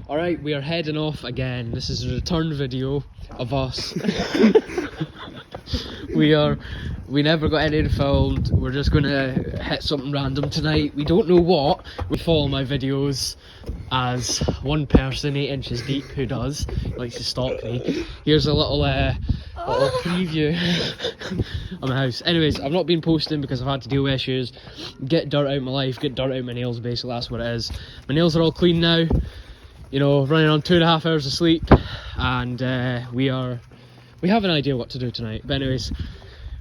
Alright, we are heading off again. This is a return video of us. We never got anything filmed. We're just gonna hit something random tonight. We don't know what. We follow my videos as one person 8 inches deep who does. He likes to stalk me. Here's a little preview of my house. Anyways, I've not been posting because I've had to deal with issues. Get dirt out of my life, get dirt out of my nails, basically, that's what it is. My nails are all clean now. You know, running on 2.5 hours of sleep, and we have an idea what to do tonight. But anyways,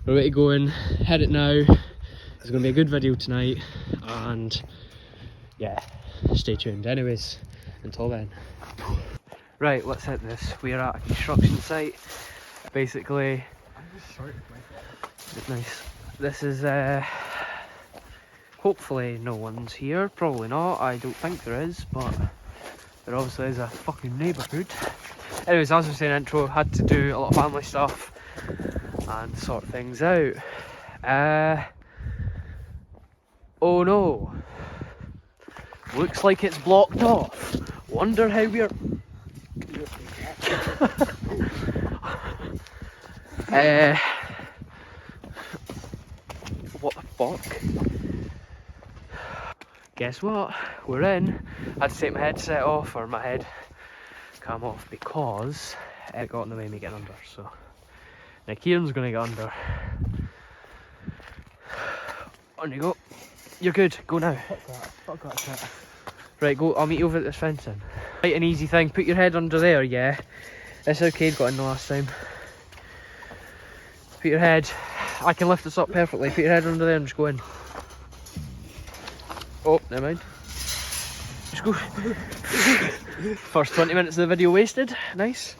we're ready to go in, head it now. It's going to be a good video tonight, and yeah, stay tuned. Anyways, until then. Right, let's hit this. We are at a construction site. Basically, it's nice. This is hopefully no one's here. Probably not. I don't think there is, but there obviously is a fucking neighbourhood. Anyways, as I was saying in intro, had to do a lot of family stuff and sort things out. Oh no. Looks like it's blocked off. Wonder how we're... what the fuck? Guess what? We're in. I had to take my headset off, or my head cam off, because it got in the way of me getting under. So now Kieran's gonna get under. On you go. You're good. Go now. Fuck that shit. Right, go. I'll meet you over at this fence then. Right, an easy thing. Put your head under there. Yeah. That's how Cade got in the last time. Put your head. I can lift this up perfectly. Put your head under there and just go in. Oh, never mind. Just go. First 20 minutes of the video wasted. Nice.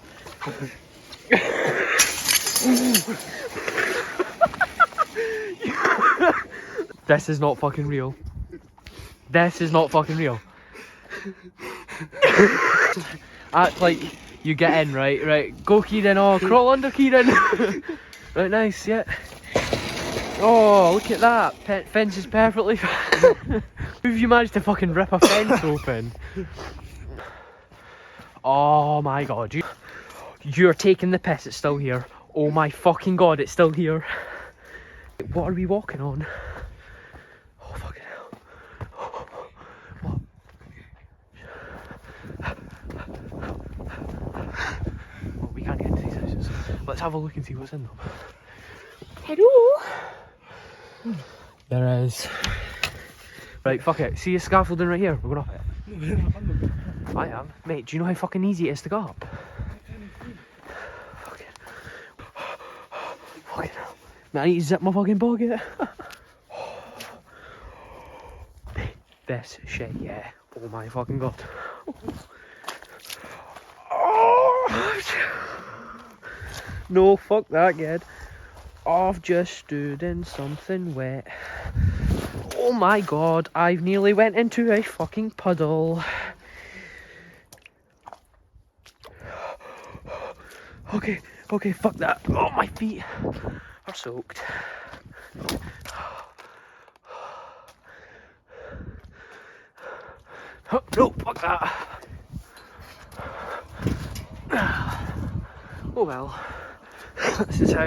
This is not fucking real. This is not fucking real. Act like you get in, right? Right. Go, Kieran. Oh, crawl under, Kieran. Right, nice, yeah. Oh, look at that. Fence is perfectly fine. How have you managed to fucking rip a fence open? Oh my god, you're taking the piss, it's still here. Oh my fucking god, it's still here. What are we walking on? Oh fucking hell. What? Well, we can't get into these houses. Let's have a look and see what's in them. Hello? There is. Right, fuck it. See a scaffolding right here? We're going up it. I am. Mate, do you know how fucking easy it is to go up? Fucking. Fucking hell. Mate, I need to zip my fucking pocket. Mate, this shit, yeah. Oh my fucking god. Oh. No, fuck that, kid. I've just stood in something wet. Oh my god, I've nearly went into a fucking puddle. Okay, fuck that. Oh, my feet are soaked. Oh, no, fuck that. Oh well. This is how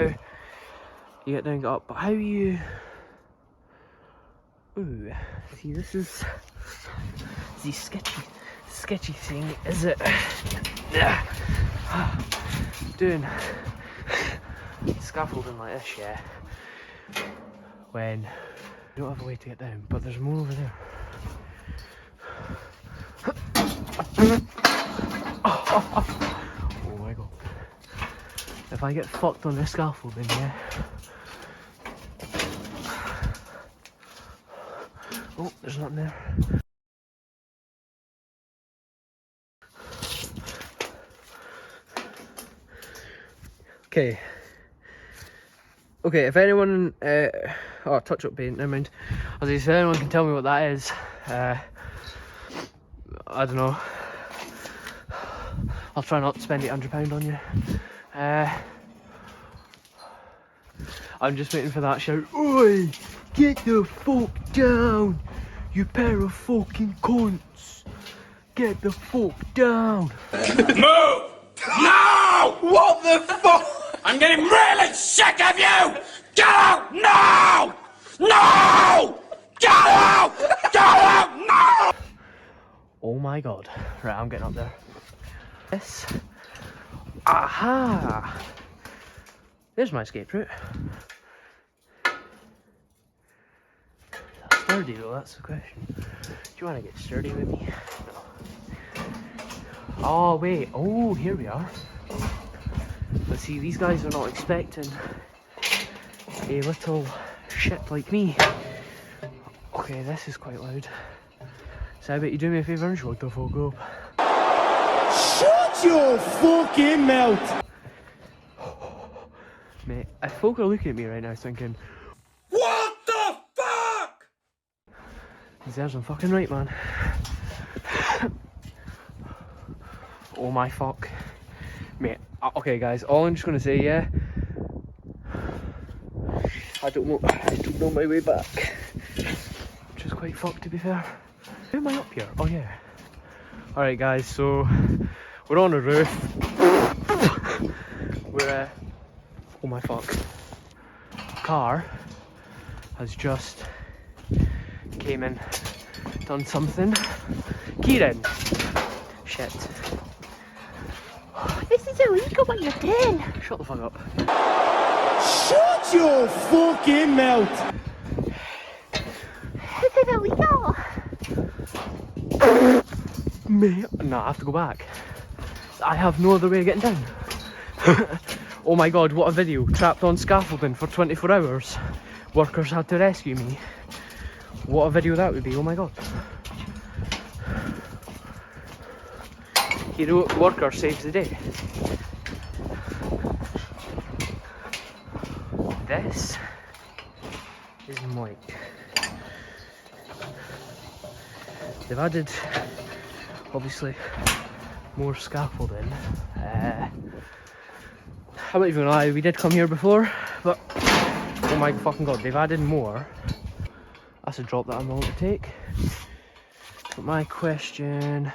you get down and get up. But how you... Ooh, see, this is the sketchy thing, is it? Doing scaffolding like this, yeah, when you don't have a way to get down, but there's more over there. Oh my god. If I get fucked on this scaffolding, yeah. Oh, there's nothing there. Okay, if anyone, oh, touch-up paint, never mind. As I said, anyone can tell me what that is, I don't know. I'll try not to spend £800 on you. I'm just waiting for that shout. Oi! Get the fuck down! You pair of fucking cunts! Get the fuck down. Move! No! What the fuck? I'm getting really sick of you! Get out! No! No! Get out! Get out! No! Oh my god. Right, I'm getting up there. Yes. Aha! There's my escape route. That's sturdy though, that's the question. Do you want to get sturdy with me? No. Oh wait, oh here we are. But see, these guys are not expecting a little shit like me. Okay, this is quite loud. So I bet you do me a favour and shut the fuck up. Shut your fucking mouth! Mate, if folk are looking at me right now thinking, What the fuck? there's some fucking right, man. Oh my fuck. Mate, okay guys, all I'm just gonna say, yeah, I don't know my way back. Which is quite fucked to be fair. How am I up here? Oh yeah. Alright guys, so we're on a roof. We're oh my fuck. Car has just came in, done something. Kieran! Shit. This is illegal what you're doing. Shut the fuck up. Shut your fucking mouth! This is illegal. Mate, no, I have to go back. I have no other way of getting down. Oh my god, what a video. Trapped on scaffolding for 24 hours. Workers had to rescue me. What a video that would be, oh my god. Hero worker saves the day. This is Mike. They've added, obviously, more scaffolding. I'm not even gonna lie, we did come here before, but oh my fucking god, they've added more. That's a drop that I'm willing to take. But my question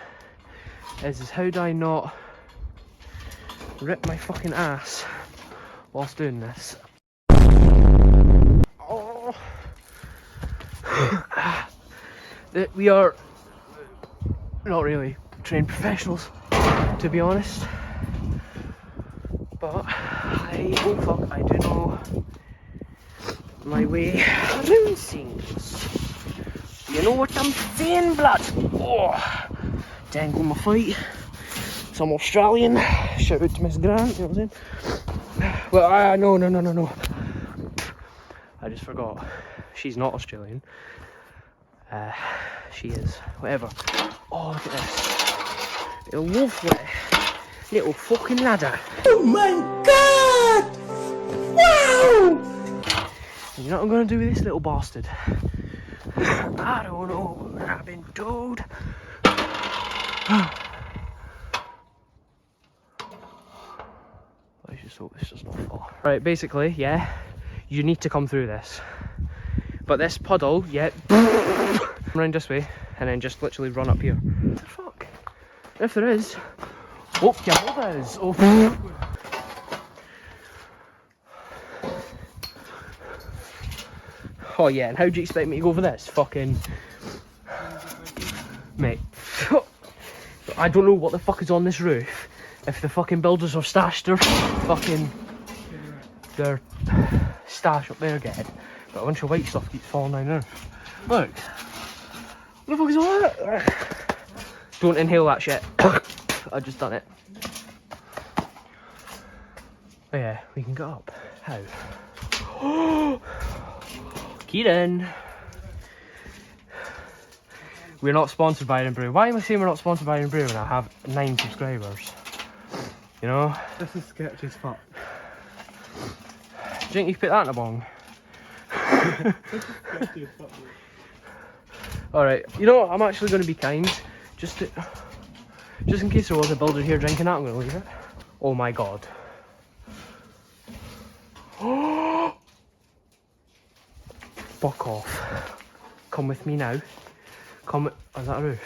is how do I not rip my fucking ass whilst doing this? Oh. We are not really trained professionals, to be honest. But oh fuck, I do know my way around things. You know what I'm saying, blood? Oh, dangle my feet. Some Australian. Shout out to Miss Grant, you know what I'm saying? Well, no. I just forgot. She's not Australian. She is. Whatever. Oh, look at this. A lovely little fucking ladder. Oh my god! Wow! And you know what I'm going to do with this little bastard? I don't know. I've been told. I just hope this does not fall. Right, basically, yeah, you need to come through this. But this puddle, yeah, round this way, and then just literally run up here. What the fuck? If there is, oh, yeah, there is. Oh. Oh yeah, and how do you expect me to go over this? Fucking mate. I don't know what the fuck is on this roof. If the fucking builders are stashed their stash up there again. But a bunch of white stuff keeps falling down there. Look. What the fuck is all that? Don't inhale that shit. I just done it. Oh yeah, we can get up. How? Kieran! We're not sponsored by Edinburgh. Why am I saying we're not sponsored by Edinburgh when I have 9 subscribers? You know? This is sketchy as fuck. Do you think you could put that in a bong? Alright, you know what? I'm actually going to be kind. Just in case there was a builder here drinking that, I'm going to leave it. Oh my god. Fuck off. Come with me now. Come. Is that a roof?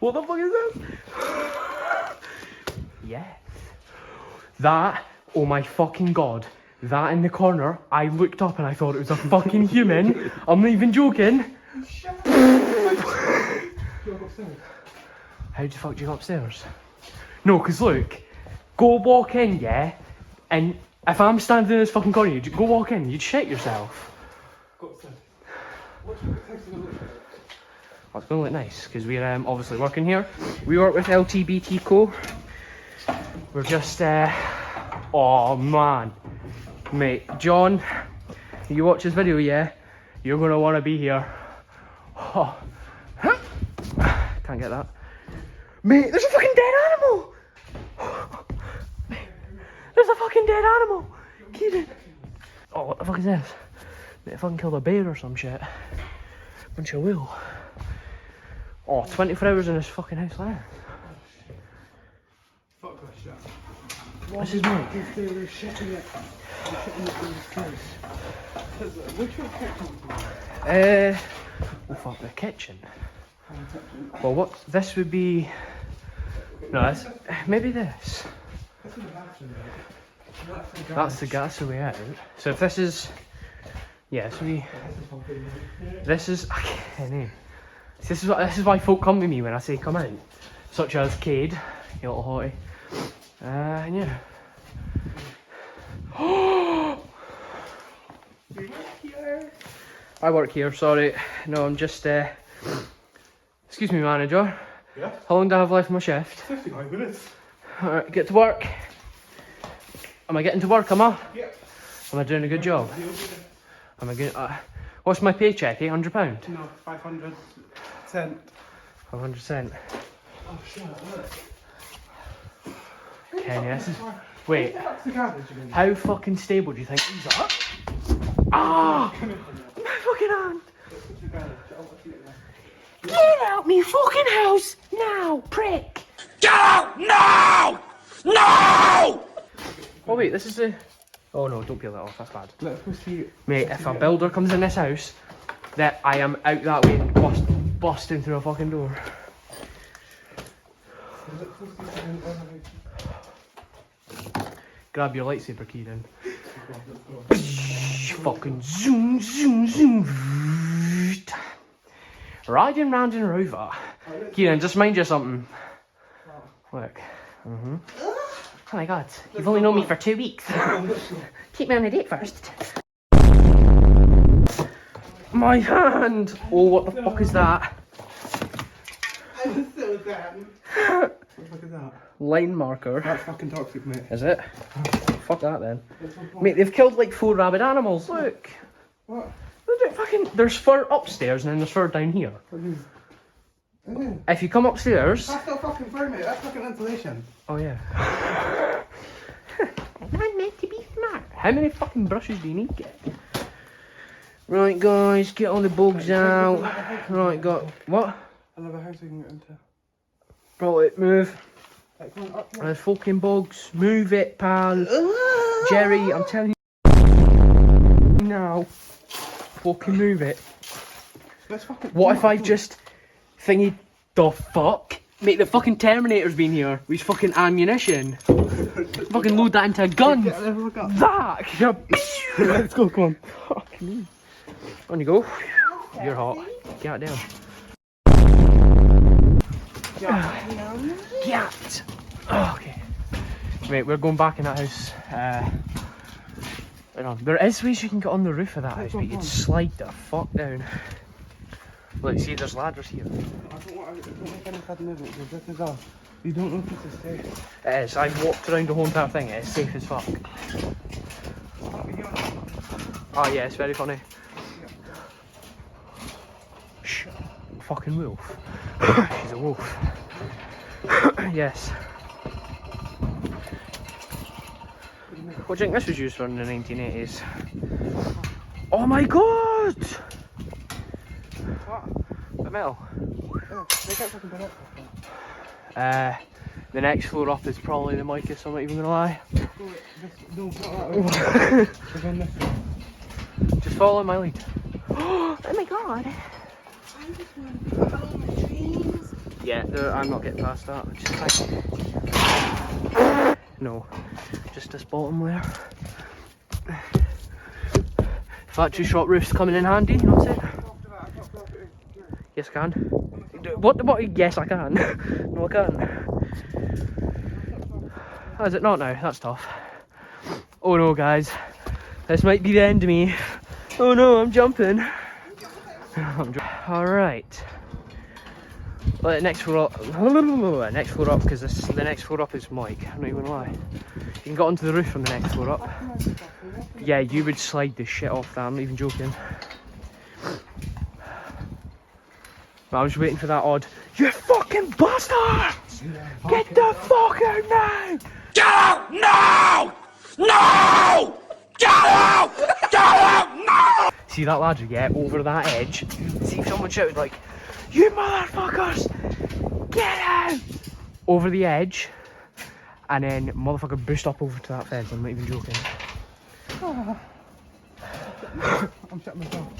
What the fuck is this? Yes. That, oh my fucking god. That in the corner, I looked up and I thought it was a fucking human. I'm not even joking. How the fuck do you go upstairs? No, because look, go walk in, yeah? And if I'm standing in this fucking corner, you go walk in, you'd shit yourself. Go upstairs. Oh, it's going to look nice, because we're obviously working here. We work with LTBT Co. We're just, oh man. Mate, John, you watch this video, yeah? You're going to want to be here. Oh. Can't get that. Mate, there's a fucking dead animal! There's a fucking dead animal! Kieran! Oh, what the fuck is this? Mate, if I can kill a bear or some shit. Bunch of will. Oh, 24 hours in this fucking house like that. Fuck that shit. This is mine. They're shitting it. Which one kitchen? Oh fuck, the kitchen. Well, what this would be? No, that's, maybe this. That's the way out. So if this is, yeah, so this is. I can't name. This is why folk come to me when I say come out, such as Cade, you little hottie. And yeah. I work here, sorry. No, I'm just, excuse me, manager. Yeah? How long do I have left on my shift? 55 minutes. Alright, get to work. Am I getting to work, am I? Yeah. Am I doing a good job? Am I good? What's my paycheck, £800? No, 500 cent. 500 cent. Oh shit, look. Kenny, this is... Wait, That's the garbage again. how fucking stable do you think these are? Ah! My fucking hand! Get out me fucking house now, prick! Get out now! No! Oh wait, this is the... Oh no, don't peel that off, that's bad. Let's go see. Mate, if a builder comes in this house, that I am out that way and busting through a fucking door. Grab your lightsaber, Kieran. Fucking zoom, zoom, zoom. Riding round in a rover. Kieran, just mind you something. Look. Oh my god, you've only known me for 2 weeks. Keep me on a date first. My hand! Oh, what the fuck is that? I'm so damn. What the fuck is that? Line marker. That's fucking toxic, mate. Is it? Fuck that then. Mate, they've killed like 4 rabid animals. Look. What? There's fur upstairs and then there's fur down here. If you come upstairs... That's not fucking fur, mate. That's fucking insulation. Oh yeah. I'm not meant to be smart. How many fucking brushes do you need, get? Right guys, get all the bugs out. Right, got... What? I love a house you can get into. Right, move. Like, come on, up here. There's fucking bugs. Move it, pal. Jerry, I'm telling you now. Fucking move it. Let's fucking... What if I just thingy the fuck? Mate, the fucking Terminator's been here with his fucking ammunition. Fucking load that into a gun. Get there, look up. That! Let's go, come on. Fucking on you go. You're hot. Get out down. Get! Oh, okay. Mate, we're going back in that house. Right on. There is ways you can get on the roof of that house, but you'd slide the fuck down. Look, see, there's ladders here. I don't want any sudden movement, because this is all. You don't know if this is safe. It is. I've walked around the whole entire thing. It is safe as fuck. Oh yeah, it's very funny. Shh. Fucking wolf. She's a wolf. Yes. What do you think this was used for in the 1980s? Oh my god! What? The metal. Yeah, they can't fucking put up. The next floor up is probably the mic, so I'm not even gonna lie. No, not that way. Just follow my lead. Oh my god. I just want to follow my dreams. Yeah, I'm not getting past that. Just no, just this bottom layer. Factory shop roof's coming in handy, you know what I'm saying? Yes, I can. What? Yes, I can. No, I can't. How is it not now? That's tough. Oh no, guys. This might be the end of me. Oh no, I'm jumping. Alright. Well, next floor up, because the next floor up is Mike. I'm not even gonna lie. You can get onto the roof from the next floor up. Yeah, you would slide the shit off that. I'm not even joking. But I was waiting for that odd. You fucking bastards! Get the fuck out now! Get out now! No! Get out! Get out now! See that ladder, yeah, over that edge. See if someone shouted like, "You motherfuckers! Get out!" Over the edge, and then motherfucker boost up over to that fence. I'm not even joking. I'm shutting myself.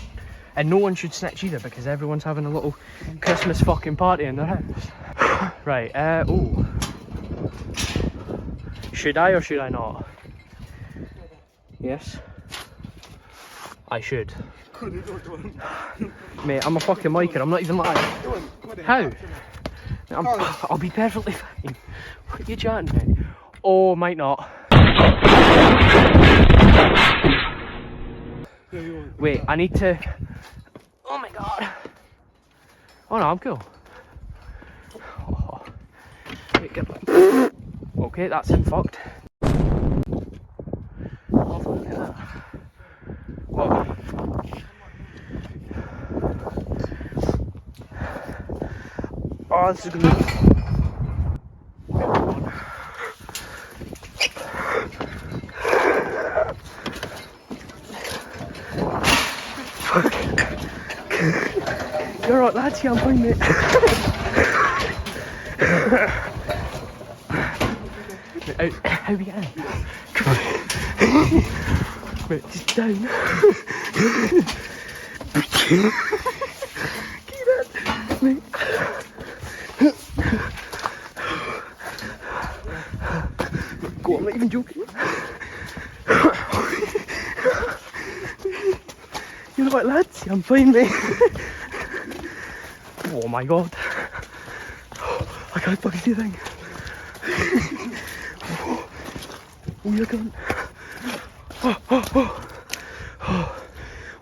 And no one should snitch either because everyone's having a little Christmas fucking party in their house. Right, oh. Should I or should I not? Yes? I should. Mate, I'm a fucking micer, I'm not even lying. How? I'll be perfectly fine. What are you chatting about? Oh, might not. Wait, I need to... Oh my god. Oh no, I'm cool. Oh. Wait, okay, that's him fucked. Oh, look at that. Whoa. Oh, this is gonna be... You're right, lads, yeah, I'm fine, mate. How we getting? Come on. Right, just down. Keep it, mate. Go on, I'm not even joking. You're right, lads, yeah, I'm fine, mate. Oh my god. I can't fucking see a thing. Oh, you're going.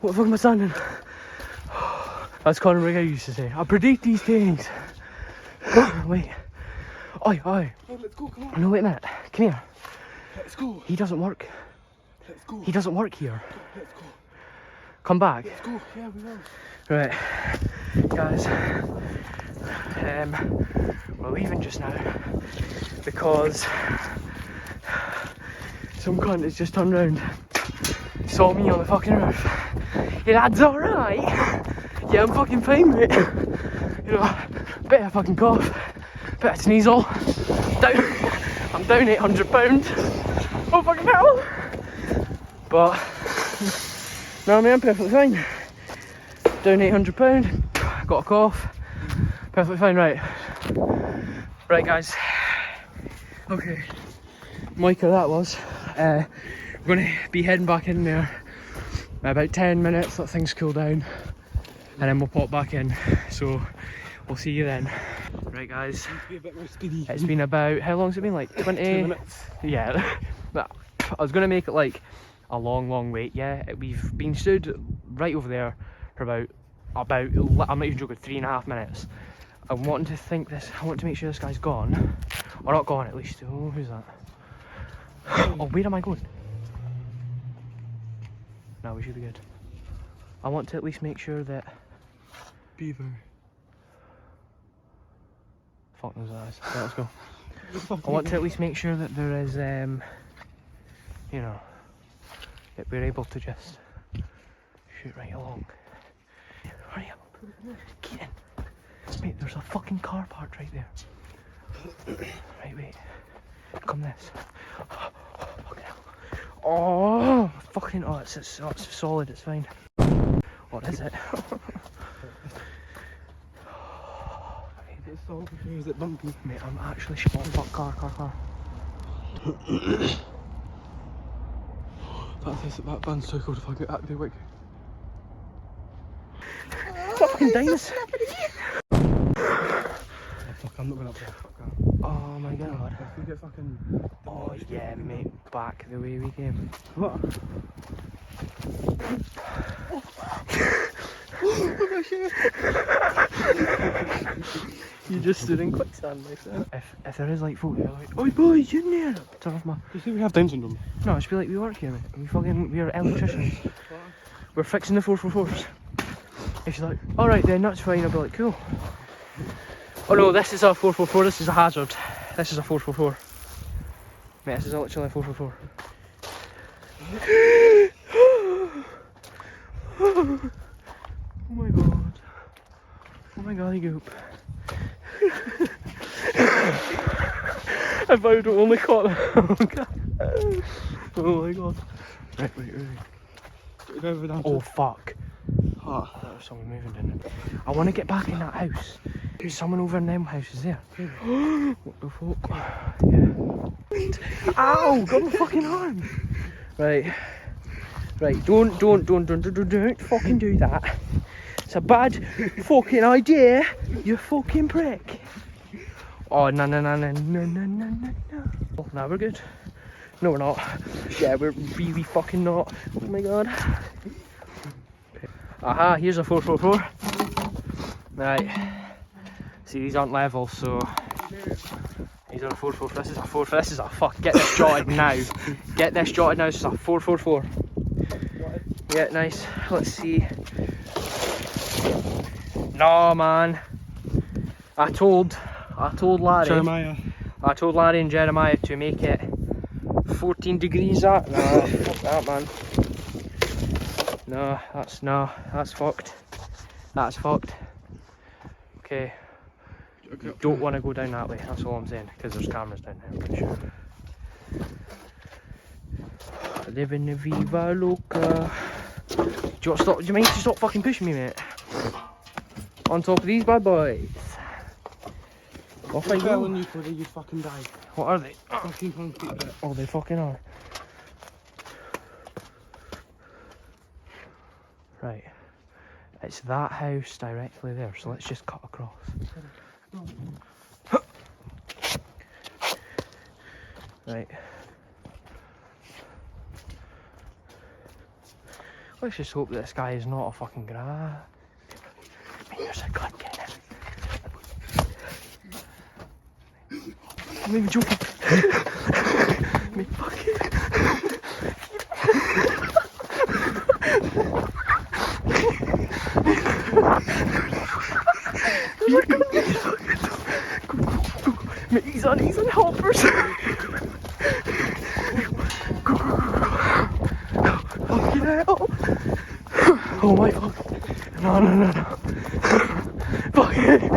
What the fuck am I standing? As Conor McGregor used to say, I predict these things. Wait. Oi. Oh, let's go, come on. No, wait a minute. Come here. Let's go. He doesn't work. Let's go. He doesn't work here. Let's go. Come back. Let's go. Yeah, we will. Right, guys, we're leaving just now because some cunt has just turned round, saw me on the fucking roof. Your lad's alright? Yeah, I'm fucking fine, mate. You know, bit of a fucking cough, bit of sneasel. I'm down £800. Oh fucking hell! But no, mate, I'm perfectly fine. Down £800, got a cough, perfectly fine, right guys, okay, Micah that was, we're going to be heading back in there in about 10 minutes, let things cool down, and then we'll pop back in, so we'll see you then. Right guys, it's been about, how long has it been, like 20? 2 minutes. Yeah, I was going to make it like a long wait, yeah, we've been stood right over there for about I'm not even joking, 3.5 minutes. I'm wanting to think this, I want to make sure this guy's gone, or not gone at least. Oh, who's that? Oh, where am I going? No, we should be good. I want to at least make sure that Beaver. fuck knows that is. Right, let's go. I want to at least make sure that there is you know, that we're able to just shoot right along. Hurry up. Get in. Mate, there's a fucking car parked right there. Right, wait. Come this. Fucking hell. Oh, fucking, oh, it's solid, it's fine. What is it? So, is it bumpy? Mate, I'm actually spot. Fuck, car. That van's too cool to fucking be wicked. Fucking dinosaur. Oh, fuck, I'm not going up there. Fuck that. Oh my god. If we get fucking... Oh yeah, mate. Back the way we came. What? You just stood in quicksand like that. If there is like folk who are like, oi boys, you in there? Turn off my... You see we have Down syndrome? No, it should be like, we work here, mate. We're electricians. We're fixing the 444s. If she's like, alright then, that's fine, I'll be like, cool. Oh no, this is a 444, this is a hazard. This is a 444. Mate, this is literally a 444. Oh my god. Oh my god, goop. I vowed I only caught that. Oh my god. Right. Oh fuck. Oh. That was someone moving, didn't it? I want to get back in that house. There's someone over in them houses there. What the fuck? Yeah. Ow! Got my fucking arm! Right. Don't fucking do that. It's a bad fucking idea, you fucking prick. Oh, no. Oh, now we're good. No, we're not. Yeah, we're really fucking not. Oh my god. Aha, here's a 444. Right. See, these aren't level, so... These are a 444. This is a 4. This is a fuck. Get this jotted now. Get this jotted now. This is a 444. Yeah, nice. Let's see. No, man. I told Larry. Jeremiah. I told Larry and Jeremiah to make it 14 degrees that. Nah, fuck that, man. No, that's fucked. That's fucked. Okay. You don't want to go down that way, that's all I'm saying, because there's cameras down there, I'm pretty sure. Living the Viva Loca. Do you mind to stop fucking pushing me, mate? On top of these bad boys. Off I go. Telling you, Cody, you fucking died. What are they? Fucking concrete bit. Oh, they fucking are. Right. It's that house directly there, so let's just cut across. Right. Let's just hope that this guy is not a fucking grab. Here's a gun, get it. I'm even joking. Me fucking. Mate, he's on helpers. Fucking hell. Oh my fuck. No. Fucking.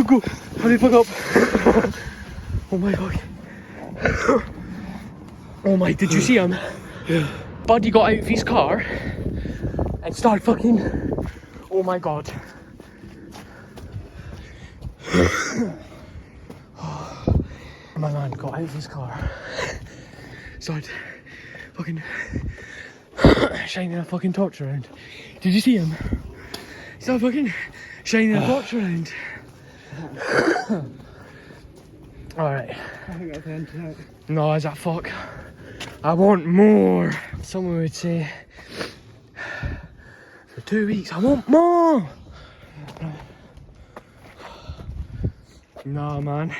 Go. Hurry fuck up. Oh my god. Oh my, did you see him? Yeah. Buddy got out of his car and started fucking. Oh my god. My man got out of his car, started fucking shining a fucking torch around. Did you see him? He started fucking shining a torch around. Alright. I think that's the end tonight. No, is that fuck? I want more. Someone would say, for 2 weeks, I want more. Nah, man.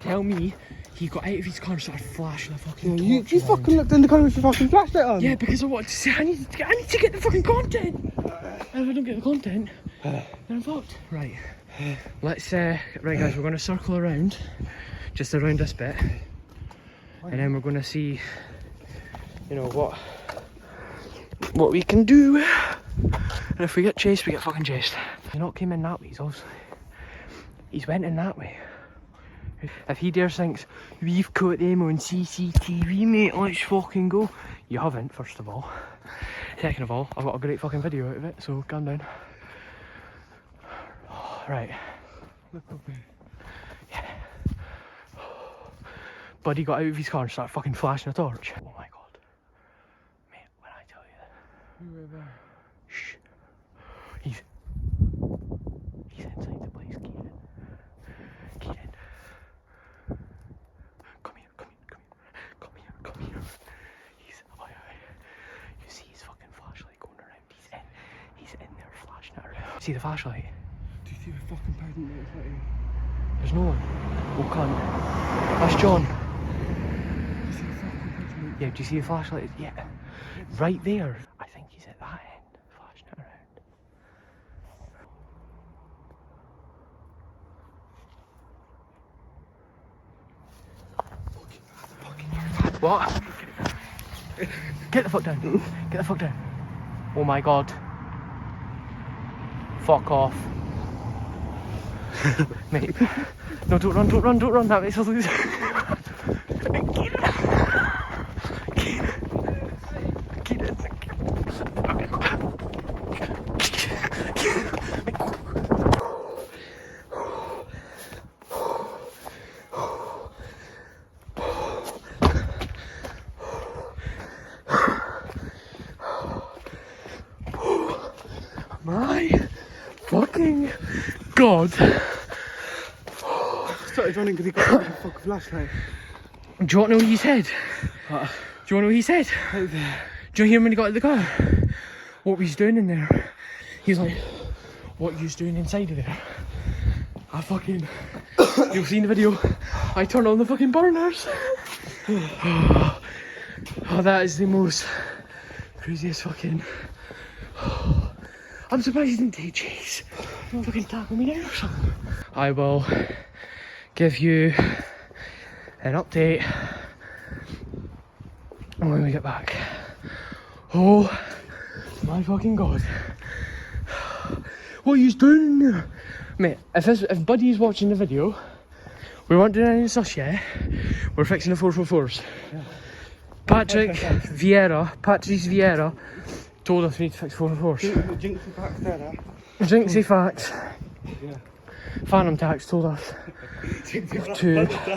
Tell me he got out of his car and started flashing a fucking You torch around. fucking looked in the corner with your fucking flashlight on. Yeah, because I wanted to say I need to get the fucking content. And if I don't get the content, then I'm fucked. Right. Let's right guys, we're gonna circle around, just around this bit, and then we're gonna see, you know, what we can do. And if we get chased, we get fucking chased. He's not came in that way, he's went in that way. If he dares thinks, we've caught them on CCTV, mate, let's fucking go. You haven't, first of all. Second of all, I've got a great fucking video out of it, so calm down. Right. Yeah. Buddy got out of his car and started fucking flashing a torch. Oh my god. Mate, when I tell you that. Shh. He's inside the place, Kieran. Kieran. Come here. He's, oh yeah. You see his fucking flashlight going around. He's in there flashing it around. See the flashlight? Do you see the fucking person that's like you? There's no one. Oh cunt. That's John. Do you see the fucking person? Yeah, do you see the flashlight? Yeah. Right there. I think he's at that end, flashing it around. What? Get the fuck down. Get the fuck down. Oh my god. Fuck off. Mate. No, don't run. That makes us lose. My fucking god. Started running because he got a fucking flashlight. Do you want to know what he said? What? Do you want to know what he said? Out there. Do you hear him when he got out of the car? What was he doing in there? He's like, what are you doing inside of there? I fucking... You've seen the video. I turned on the fucking burners. Oh, that is the most craziest fucking... I'm surprised he didn't take chase. Fucking tackle me down or something. I will give you an update when we get back. Oh my fucking god. What are you doing in there? Mate, if Buddy's watching the video, we weren't doing any sus yet. We're fixing the 444s. Yeah. Patrice Vieira told us we need to fix 444s. Jinxie facts there, Jinxie facts. Yeah. Phantom Tax told us to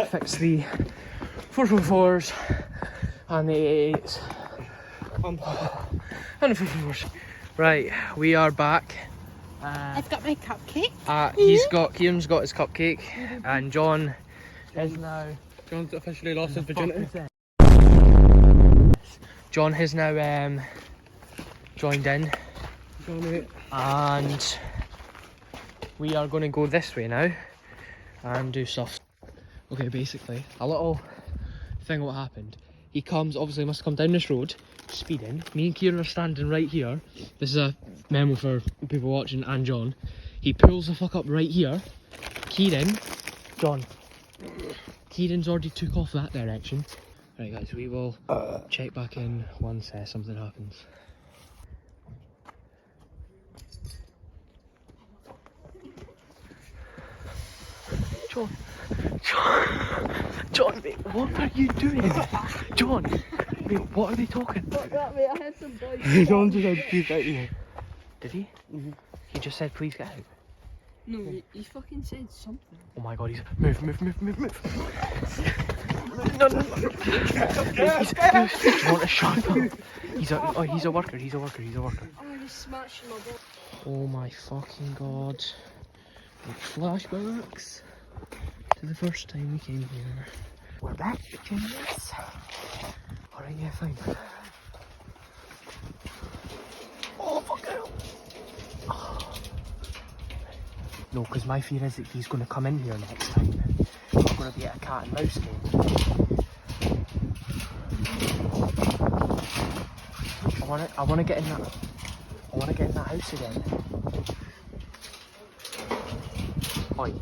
fix the 444s and the 88s and the 444s. Right, we are back. I've got my cupcake. Kieran's got his cupcake, and John is now. John's officially lost his virginity. John has now joined in, and we are going to go this way now and do stuff. Okay, basically, a little thing what happened. He obviously must come down this road, speeding. Me and Kieran are standing right here. This is a memo for people watching and John. He pulls the fuck up right here. Kieran's already took off that direction. Right guys, we will check back in once something happens. John, mate, what are you doing? John, mate, what are they talking? Fuck that, mate, I had some boys. John just said, please get here. Did he? Mhm. He just said, please get out. No, he fucking said something. Oh my god, he's... Move. No. Do you want to shut up? He's a worker. Oh, he's smashing my ball. Oh my fucking god. Like flashbacks to the first time we came here. We're back, bitches. Alright, yeah, fine. Oh, fuck hell. Oh. No, because my fear is that he's going to come in here next time. It's going to be a cat and mouse game. I want to get in that house again. Oi.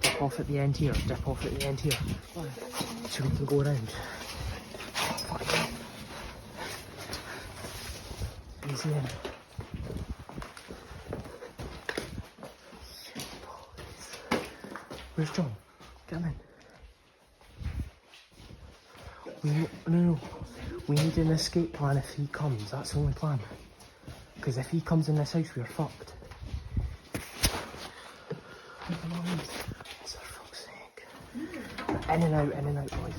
Dip off at the end here. So we can go around. Fuck. Easy in. Where's John? Get him in. No. We need an escape plan if he comes. That's the only plan. Because if he comes in this house, we're fucked. For fuck's sake. In and out, boys.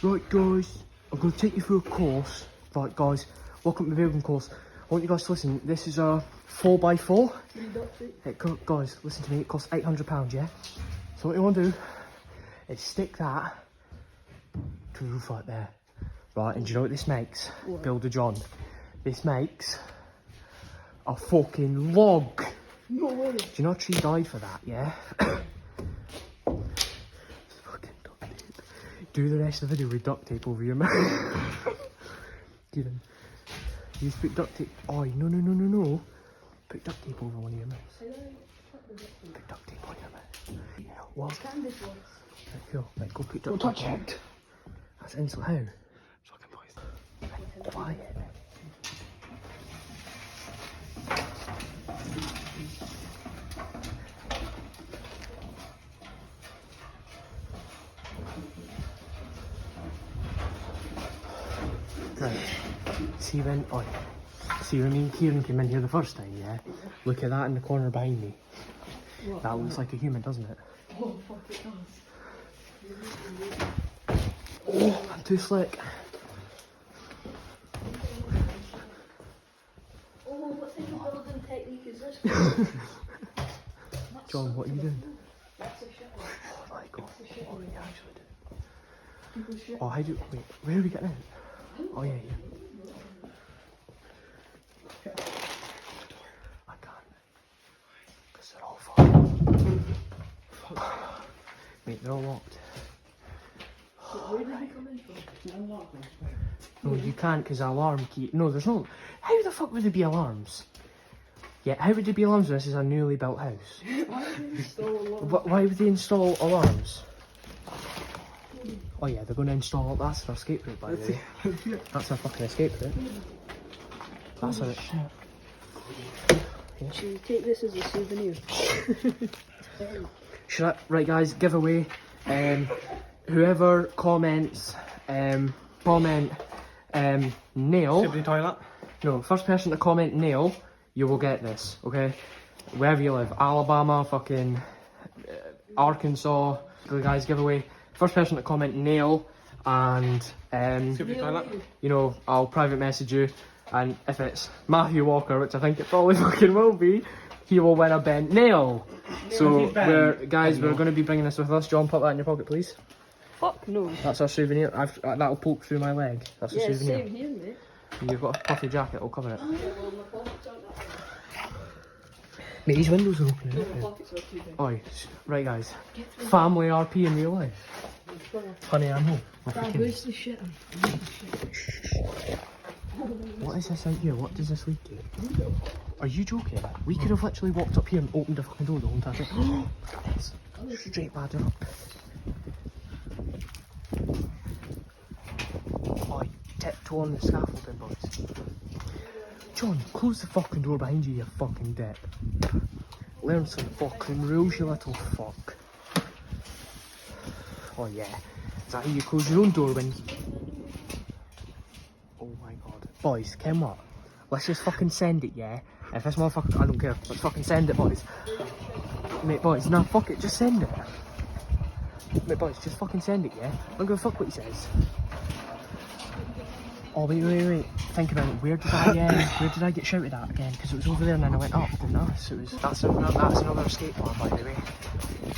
Right, guys. I'm going to take you through a course. Right, guys. Welcome to the building course. I want you guys to listen. This is a 4x4. Guys, listen to me. It costs £800, yeah? So what you want to do is stick that to the roof right there. Right, and do you know what this makes? What? Builder John. This makes a fucking log. No way. Do you know a tree died for that, yeah? Fucking duct tape. Do the rest of the video with duct tape over your mouth. Give him. You just put duct tape. Oh, no. Put duct tape over one of your mouths. Put duct tape on your mouth. What? Right, cool. Right, go put duct tape on. That's insult. How? Fucking boys. Right, quiet. Right. See when me and Kieran came in here the first time, yeah? Look at that in the corner behind me. What? That looks like a human, doesn't it? Oh, fuck, it does. Oh, I'm too slick. Oh, what type of building technique is this? John, what are you doing? That's a shit. Oh my god, what are you actually doing? Shit. Oh, wait, where are we getting in? Oh yeah. I can't. Because they're all fucked. Mate, they're all locked. Where did he come in from? No, you can't because alarm key. No, there's no. How the fuck would there be alarms? Yeah, how would there be alarms when this is a newly built house? Why would they install alarms? Why would they install alarms? Oh yeah, they're going to install. That's their escape route, by the way. That's their fucking escape route. That's it. Yeah. Should we take this as a souvenir? Right, guys, giveaway. Whoever comments, nail. Sibling toilet. No, first person to comment nail, you will get this. Okay, wherever you live, Alabama, fucking Arkansas. Guys, giveaway. First person to comment nail, and you know, I'll private message you, and if it's Matthew Walker, which I think it probably fucking will be, he will win a bent nail. So we're going to be bringing this with us. John, put that in your pocket, please. Fuck no. That's our souvenir. That'll poke through my leg. That's a souvenir. Same here, mate. You've got a puffy jacket. It'll cover it. Mate, these windows are open. Oi, right guys. Family RP in real life. Honey, I'm home. Where's the shit? What is this out here? What does this lead to? Are you joking? We could have literally walked up here and opened the fucking door the whole time. Look at this. Straight ladder up. Oi, tiptoe on the scaffolding, boys. John, close the fucking door behind you, you fucking dick. Learn some fucking rules, you little fuck. Oh yeah. Is that how you close your own door when... Oh my god. Boys, Ken what? Let's just fucking send it, yeah? If this motherfucker... I don't care. Let's fucking send it, boys. Mate, boys, nah, fuck it. Just send it. Mate, boys, just fucking send it, yeah? I'm gonna fuck what he says. Oh, wait. Think about it. Where did I get shouted at again? Because it was over there and then I went up, didn't I? So it was, that's another escape plan, by the way.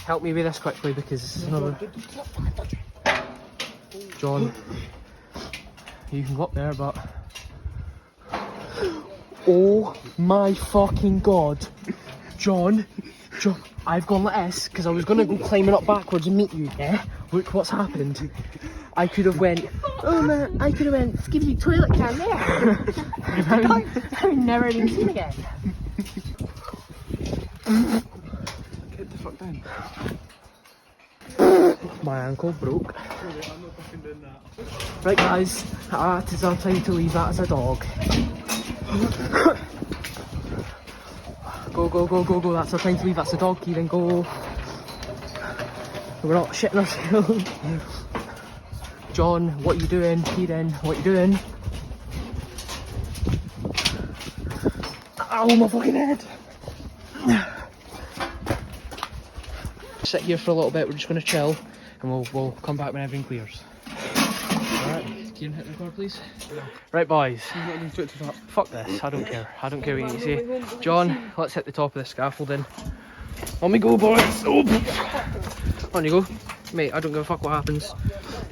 Help me with this quickly because it's another... John, you can go up there, but... Oh my fucking god. John, I've gone like this because I was going to go climbing up backwards and meet you, yeah? Look what's happened. I could have went, oh man, I could have went, give you toilet can there. I've never even seen again. Get the fuck down. My ankle broke. Right guys, that is our time to leave that as a dog. Go, that's our time to leave, that's a dog, Kieran, go. We're not shitting ourselves. John, what you doing? Kieran, what you doing? Ow, my fucking head! Sit here for a little bit, we're just going to chill, and we'll come back when everything clears. Alright, Kieran, hit record please. Right boys, fuck this, I don't care. I don't care what you say. John, let's hit the top of the scaffolding. On we go boys! Oh. On you go. Mate, I don't give a fuck what happens.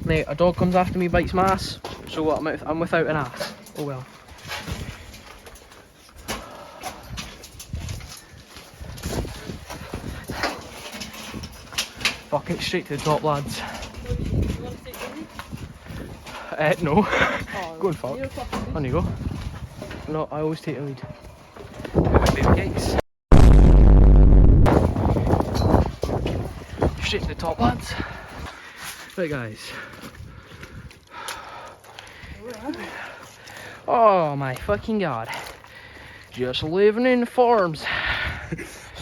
Mate, a dog comes after me, bites my ass, so what, I'm without an ass. Oh well. Fuck it, straight to the top, lads. No. Go and fuck. On you go. No, I always take the lead. Baby cakes. Straight to the top, lads. Right, guys. Oh my fucking god. Just living in the farms.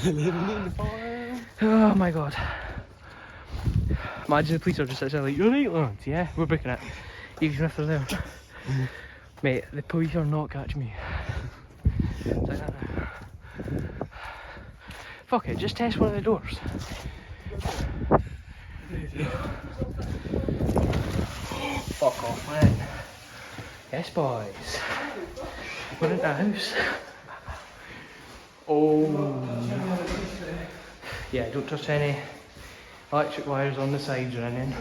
Living in the farm. Oh my god. Imagine the police are just saying like, you're right lads, yeah, we're booking it. Even if they're there. Mate, the police are not catching me. Like that now. Fuck it, just test one of the doors. Fuck off, man. Yes, boys. We're in the house. Oh. Yeah, don't touch any electric wires on the sides or anything.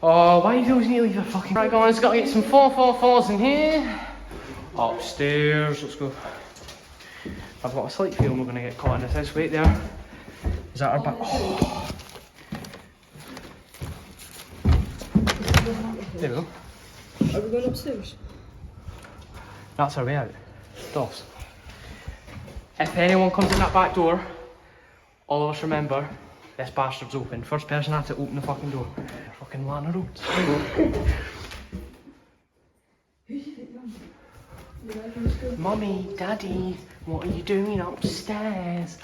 Oh, why do you always need to leave a fucking... Right, guys, gotta get some 444s in here. Upstairs, let's go. I've got a slight feeling we're gonna get caught in this house. Wait there. Is that our back? Oh. There we go. Are we going upstairs? That's our way out. Doors. If anyone comes in that back door, all of us remember, this bastard's open. First person had to open the fucking door. Fucking Lana Roads. Mummy, Daddy, what are you doing upstairs?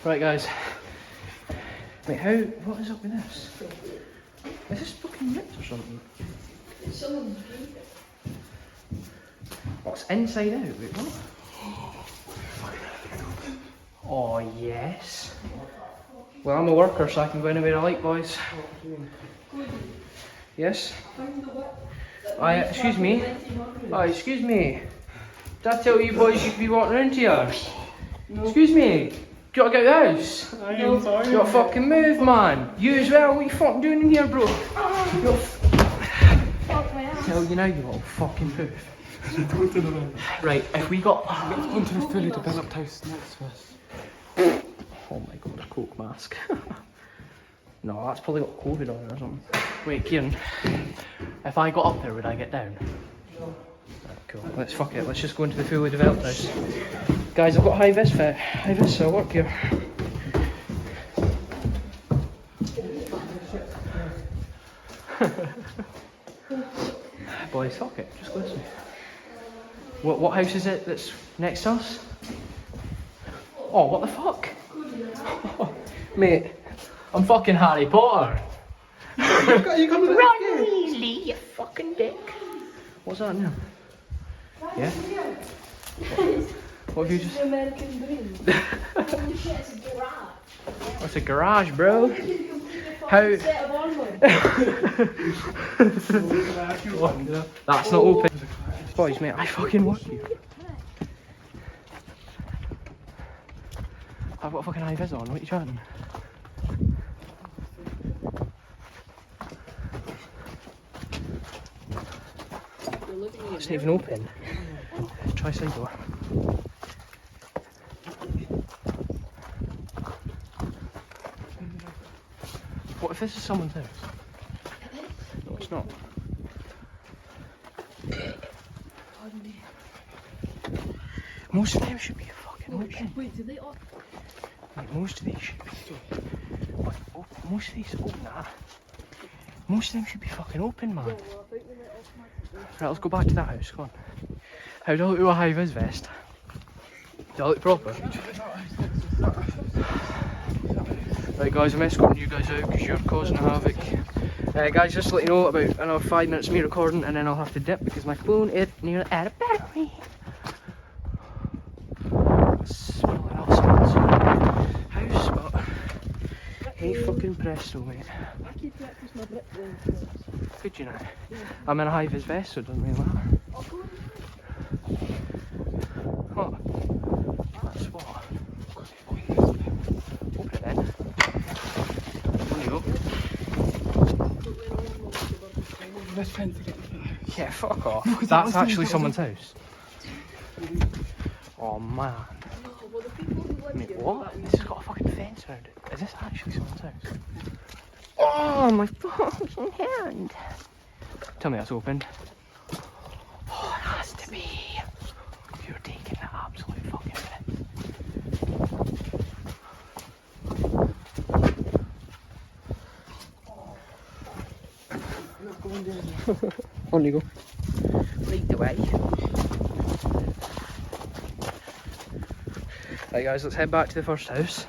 Right guys. Wait, what is up with this? Is this fucking ripped or something? What's inside out? Wait, what? Oh yes. Well, I'm a worker, so I can go anywhere I like, boys. Yes? Excuse me. Oh, excuse me. Did I tell you boys you could be walking around here? No. Excuse me. You gotta get out of the house. I am sorry. You gotta fucking move, man. You as well. What you fucking doing in here, bro? Tell you now, you little fucking poof. Right, if we got... Let's go into the fully developed house next to us. Oh my god, a coke mask. No, that's probably got COVID on it or something. Wait, Kieran, if I got up there, would I get down? No. Right, cool. Let's fuck it. Let's just go into the fully developed house. Guys, I've got high vis fit. High vis, so I work here. Boys, fuck it. Just go this way. What house is it that's next to us? Oh, what the fuck? Oh, mate, I'm fucking Harry Potter. You come to the Ron Weasley, you fucking dick. What's that now? Yeah? What have you just... American dream. Holy shit, it's a garage. What's a garage, bro? How... Set of armour. That's not open. Boys, mate, I fucking work you. I've got a fucking high vis on, what are you chatting? It's not even open. Try side door. What if this is someone's house? No, it's not. Most of them should be fucking open. Wait, did they all... Mate, most of these should be... What? Most of these... Oh, nah. Most of them should be fucking open, man. Right, let's go back to that house, come on. How do I look to a high-vis vest? Do I look proper? Right guys, I'm escorting you guys out because you're causing havoc. Guys, just to let you know, about another 5 minutes of me recording and then I'll have to dip because my phone is nearly out of battery. Smelling awesome. House, but hey fucking presto, mate. I keep breakfast my brick then. Could you know? I'm in a high-vis vest, so it doesn't really matter. What? That's what? Open it then. On you go. Let's try to get into the house. Yeah, fuck off. No, 'cause That's that was actually the- someone's house. Oh man. Well, the people who live Mate, here what? that This has got a fucking fence around it. Is this actually someone's house? Oh, my fucking hand. Tell me that's open. Oh, it has to be. You're taking the absolute fucking piss. On you go. Lead the way. Right guys, let's head back to the first house.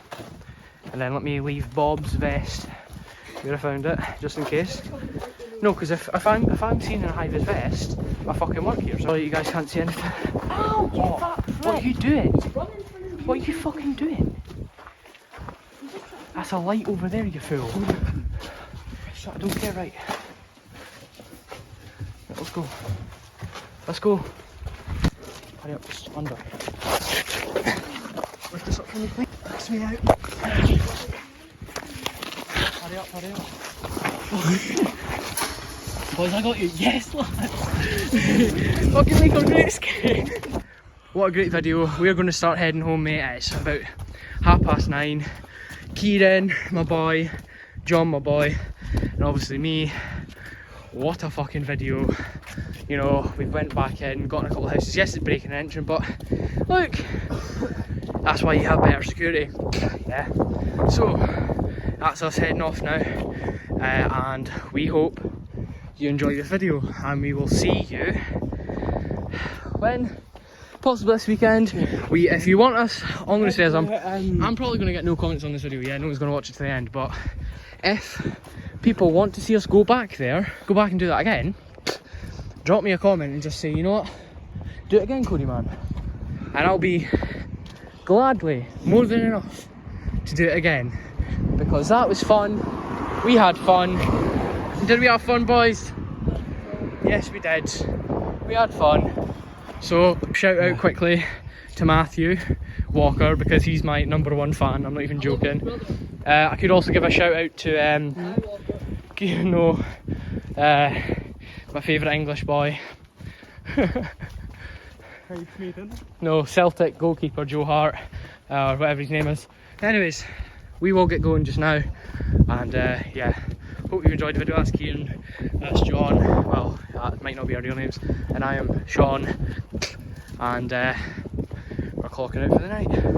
And then let me leave Bob's vest where I found it, just in case. No, because if I'm seen in a high-vis vest, I fucking work here, so you guys can't see anything. Ow, you Oh, fat prick. what are you doing? Running for his What are you fucking doing? That's a light over there, you fool. I don't care, right. Right, let's go. Let's go. Hurry up, just under. Lift this up for me, please. Lift me out. Hurry up, hurry up. Boys, I got you. Yes, lad. Fucking make a great escape. What a great video. We're going to start heading home, mate. It's about 9:30. Kieran, my boy. John, my boy. And obviously me. What a fucking video. You know, we went back in, got in a couple of houses. Yes, it's breaking and entering, but look. That's why you have better security. Yeah. So, that's us heading off now. And we hope you enjoy this video. And we will see you when? Possibly this weekend. If you want us, all I'm going to say is I'm probably going to get no comments on this video. Yeah, no one's going to watch it to the end. But if people want to see us go back there, go back and do that again, drop me a comment and just say, you know what, do it again, Cody man. And I'll be gladly, more than enough, to do it again. Because that was fun. We had fun. Did we have fun, boys? Yes, we did. We had fun. So, shout out quickly to Matthew Walker because he's my #1 fan. I'm not even joking. I could also give a shout out to, you know, my favourite English boy. No, Celtic goalkeeper Joe Hart, or whatever his name is. Anyways, we will get going just now, and yeah, hope you enjoyed the video. That's Kieran, that's John, well, that might not be our real names, and I am Sean, and we're clocking out for the night.